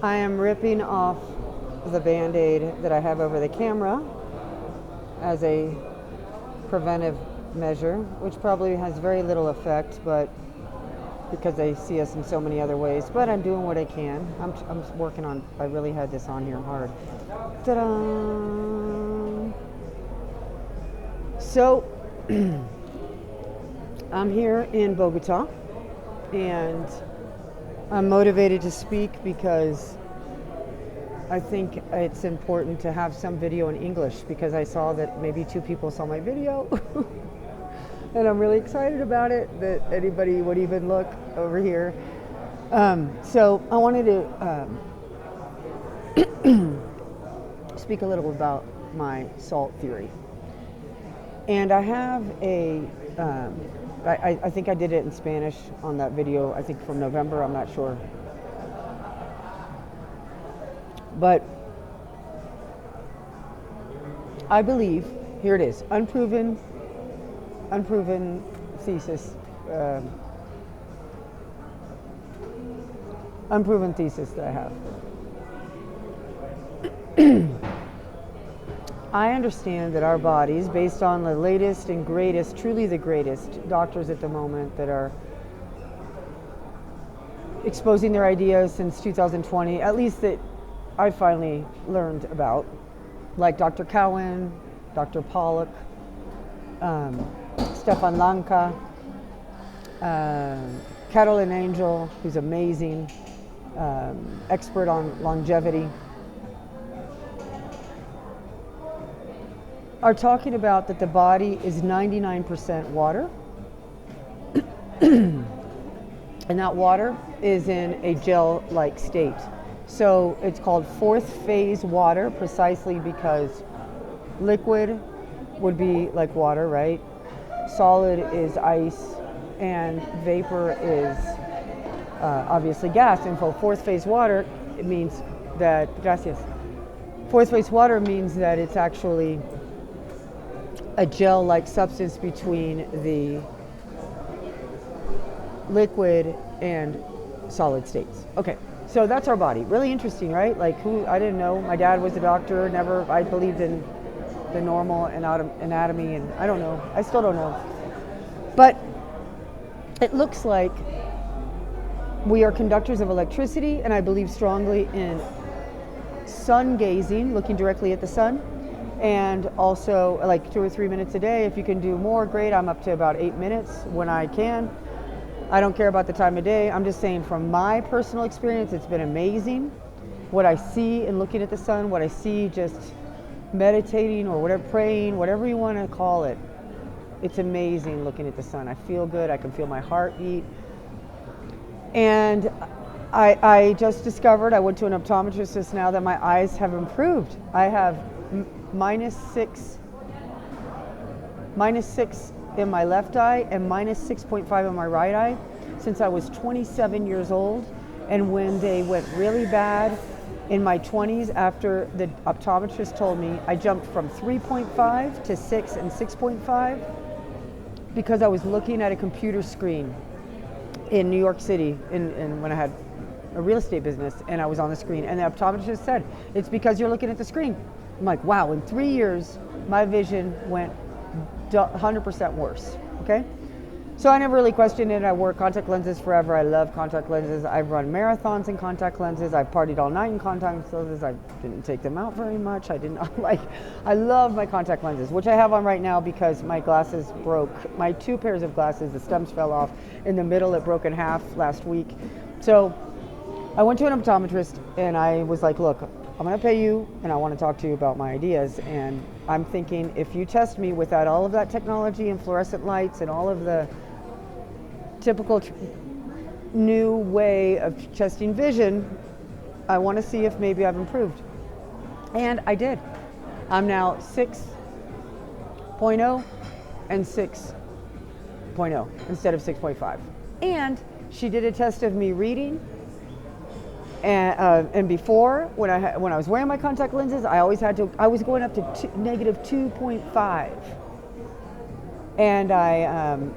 I am ripping off the Band-Aid that I have over the camera as a preventive measure, which probably has very little effect, but because they see us in so many other ways. But I'm doing what I can. I'm working on, I really had this on here hard. Ta-da! So, I'm here in Bogota, and I'm motivated to speak because I think it's important to have some video in English, because I saw that maybe 2 people saw my video and I'm really excited about it, that anybody would even look over here. So I wanted to speak a little about my salt theory. And I have I think I did it in Spanish on that video, I think from November, I'm not sure. But I believe, here it is, unproven thesis, unproven thesis that I have. I understand that our bodies, based on the latest and greatest, truly the greatest doctors at the moment that are exposing their ideas since 2020, at least that I finally learned about, like Dr. Cowan, Dr. Pollock, Stefan Lanka, Carolyn Angel, who's amazing, expert on longevity, are talking about that the body is 99% water, and that water is in a gel-like state. So it's called 4th phase water, precisely because liquid would be like water, right? Solid is ice, and vapor is obviously gas. And for 4th phase water, it means that, gracias. 4th phase water means that it's actually a gel-like substance between the liquid and solid states. Okay, so that's our body. Really interesting, right? Like, I didn't know. My dad was a doctor. I believed in the normal anatomy, and I don't know. I still don't know. But it looks like we are conductors of electricity, and I believe strongly in sun gazing, looking directly at the sun. And also, like 2 or 3 minutes a day. If you can do more, great. I'm up to about 8 minutes when I can. I don't care about the time of day. I'm just saying, from my personal experience, it's been amazing. What I see in looking at the sun, what I see just meditating or whatever, praying, whatever you want to call it. It's amazing looking at the sun. I feel good. I can feel my heart beat. And I just discovered, I went to an optometrist just now, that my eyes have improved. I have -6 in my left eye and -6.5 in my right eye since I was 27 years old. And when they went really bad in my 20s, after the optometrist told me, I jumped from 3.5 to 6 and 6.5 because I was looking at a computer screen in New York City when I had a real estate business, and I was on the screen, and the optometrist said, it's because you're looking at the screen. I'm like, wow, in 3 years, my vision went 100% worse, okay? So I never really questioned it. I wore contact lenses forever. I love contact lenses. I've run marathons in contact lenses. I've partied all night in contact lenses. I didn't take them out very much. I love my contact lenses, which I have on right now because my glasses broke. My 2 pairs of glasses, the stems fell off in the middle. It broke in half last week. So I went to an optometrist and I was like, look, I'm going to pay you and I want to talk to you about my ideas. And I'm thinking, if you test me without all of that technology and fluorescent lights and all of the typical new way of testing vision, I want to see if maybe I've improved. And I did. I'm now 6.0 and 6.0 instead of 6.5. And she did a test of me reading. And before, when I was wearing my contact lenses, I was going up to -2.5. And I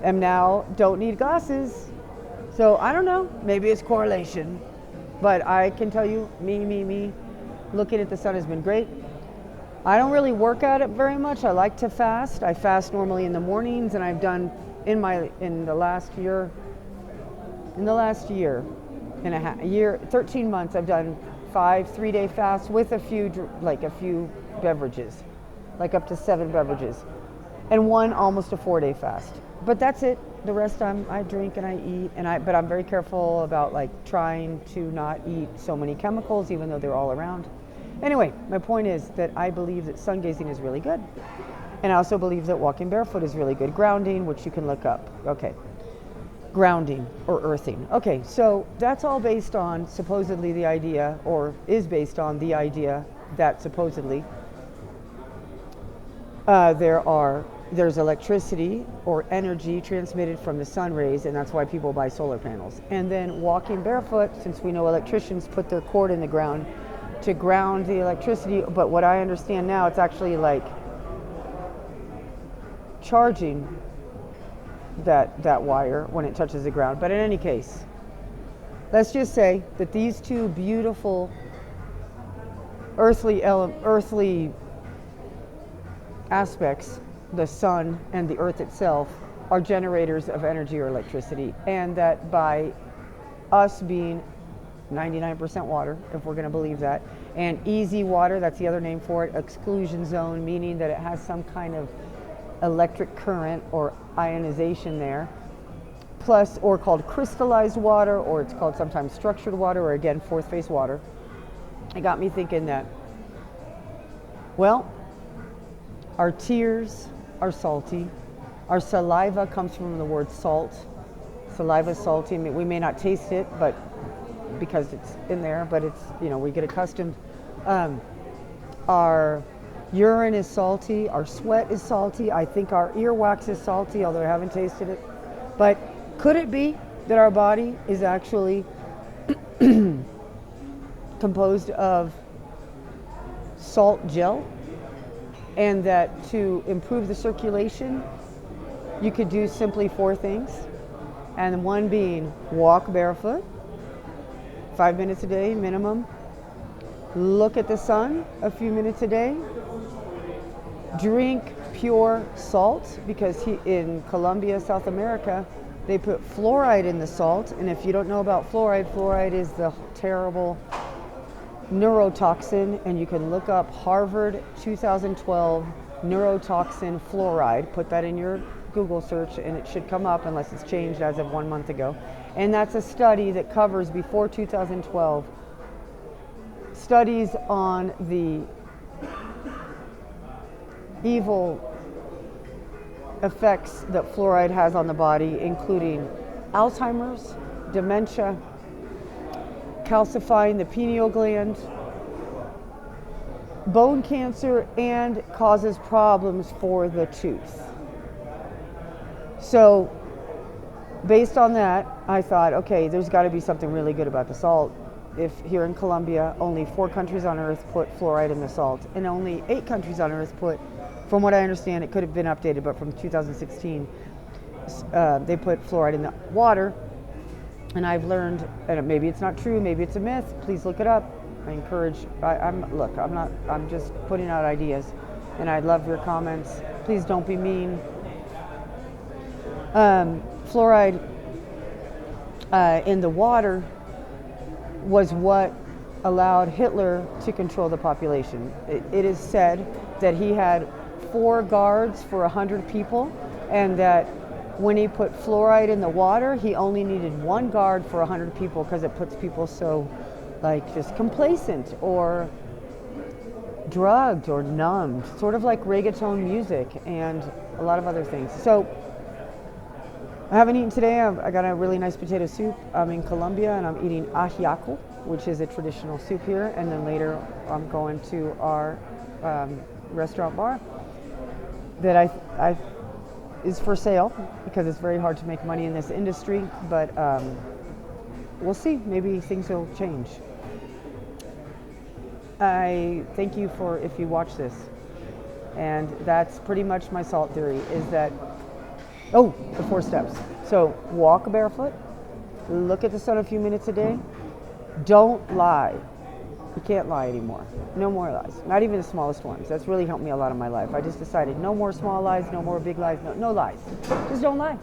am now don't need glasses. So I don't know, maybe it's correlation. But I can tell you, me, looking at the sun has been great. I don't really work at it very much. I like to fast. I fast normally in the mornings, and I've done in the last year and a half, 13 months, I've done 5 3-day fasts with a few beverages, like up to 7 beverages, and one almost a 4-day fast. But that's it. The rest I drink and I eat, but I'm very careful about like trying to not eat so many chemicals, even though they're all around. Anyway, my point is that I believe that sun gazing is really good. And I also believe that walking barefoot is really good. Grounding, which you can look up. Okay. Grounding or earthing. Okay, so that's all based on supposedly the idea, or is based on the idea that supposedly there's electricity or energy transmitted from the sun rays, and that's why people buy solar panels. And then walking barefoot, since we know electricians put their cord in the ground to ground the electricity, but what I understand now, it's actually like charging that wire when it touches the ground. But in any case, let's just say that these two beautiful earthly aspects, the sun and the earth itself, are generators of energy or electricity, and that by us being 99% water, if we're going to believe that, and easy water, that's the other name for it, exclusion zone, meaning that it has some kind of electric current or ionization there, plus, or called crystallized water, or it's called sometimes structured water, or again fourth phase water. It got me thinking that, well, our tears are salty, our saliva comes from the word salt. Saliva is salty. I mean, we may not taste it, but because it's in there, but it's, we get accustomed. Our urine is salty, our sweat is salty, I think our earwax is salty, although I haven't tasted it. But could it be that our body is actually composed of salt gel, and that to improve the circulation, you could do simply 4 things, and one being walk barefoot, 5 minutes a day minimum, look at the sun a few minutes a day, drink pure salt, because in Colombia, South America, they put fluoride in the salt, and if you don't know about fluoride, fluoride is the terrible neurotoxin, and you can look up Harvard 2012 neurotoxin fluoride, put that in your Google search, and it should come up unless it's changed as of 1 month ago. And that's a study that covers, before 2012, studies on the evil effects that fluoride has on the body, including Alzheimer's, dementia, calcifying the pineal gland, bone cancer, and causes problems for the tooth. So based on that, I thought, okay, there's got to be something really good about the salt. If here in Colombia, only 4 countries on earth put fluoride in the salt, and only 8 countries on earth put, from what I understand, it could have been updated, but from 2016, they put fluoride in the water. And I've learned, and maybe it's not true, maybe it's a myth, please look it up. I encourage, I'm just putting out ideas, and I'd love your comments. Please don't be mean. Fluoride in the water was what allowed Hitler to control the population. It is said that he had 4 guards for 100 people, and that when he put fluoride in the water, he only needed 1 guard for 100 people, because it puts people so just complacent or drugged or numbed, sort of like reggaeton music and a lot of other things. So I haven't eaten today. I got a really nice potato soup. I'm in Colombia, and I'm eating ajiaco, which is a traditional soup here, and then later I'm going to our restaurant bar that I is for sale, because it's very hard to make money in this industry, but we'll see. Maybe things will change. I thank you for if you watch this, and that's pretty much my salt theory, is that, the 4 steps. So walk barefoot, look at the sun a few minutes a day, Don't lie. You can't lie anymore. No more lies. Not even the smallest ones. That's really helped me a lot in my life. I just decided no more small lies, no more big lies, no lies. Just don't lie.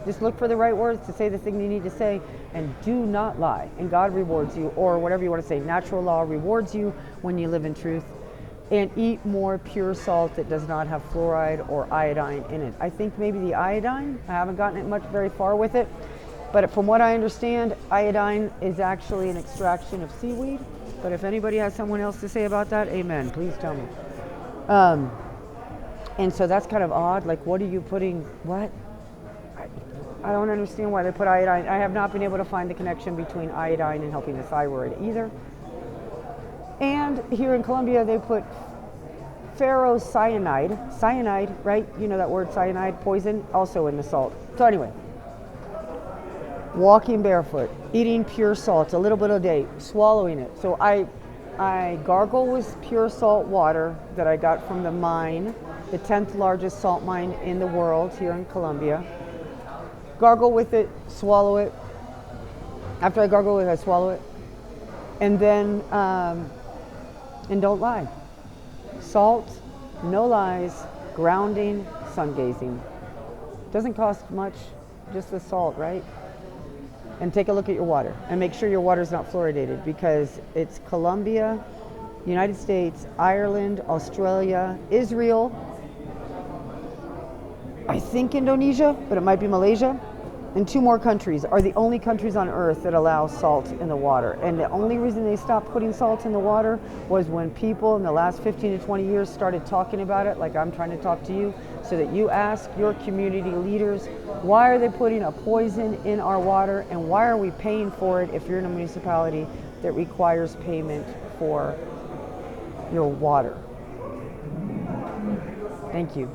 Just look for the right words to say the thing you need to say, and do not lie. And God rewards you, or whatever you want to say. Natural law rewards you when you live in truth. And eat more pure salt that does not have fluoride or iodine in it. I think maybe the iodine, I haven't gotten it much very far with it, but from what I understand, iodine is actually an extraction of seaweed. But if anybody has someone else to say about that, amen, please tell me. And so that's kind of odd. Like, what are you putting, what? I don't understand why they put iodine. I have not been able to find the connection between iodine and helping the thyroid either. And here in Colombia, they put ferrocyanide, cyanide, right? You know that word, cyanide, poison, also in the salt. So anyway, walking barefoot, eating pure salt, a little bit a day, swallowing it. So I gargle with pure salt water that I got from the mine, the 10th largest salt mine in the world here in Colombia. Gargle with it, swallow it. After I gargle with it, I swallow it. And then, and don't lie. Salt, no lies, grounding, sun gazing. Doesn't cost much, just the salt, right? And take a look at your water and make sure your water is not fluoridated, because it's Colombia, United States, Ireland, Australia, Israel, I think Indonesia, but it might be Malaysia, and 2 more countries are the only countries on earth that allow salt in the water. And the only reason they stopped putting salt in the water was when people in the last 15 to 20 years started talking about it, like I'm trying to talk to you, so that you ask your community leaders, why are they putting a poison in our water, and why are we paying for it if you're in a municipality that requires payment for your water? Thank you.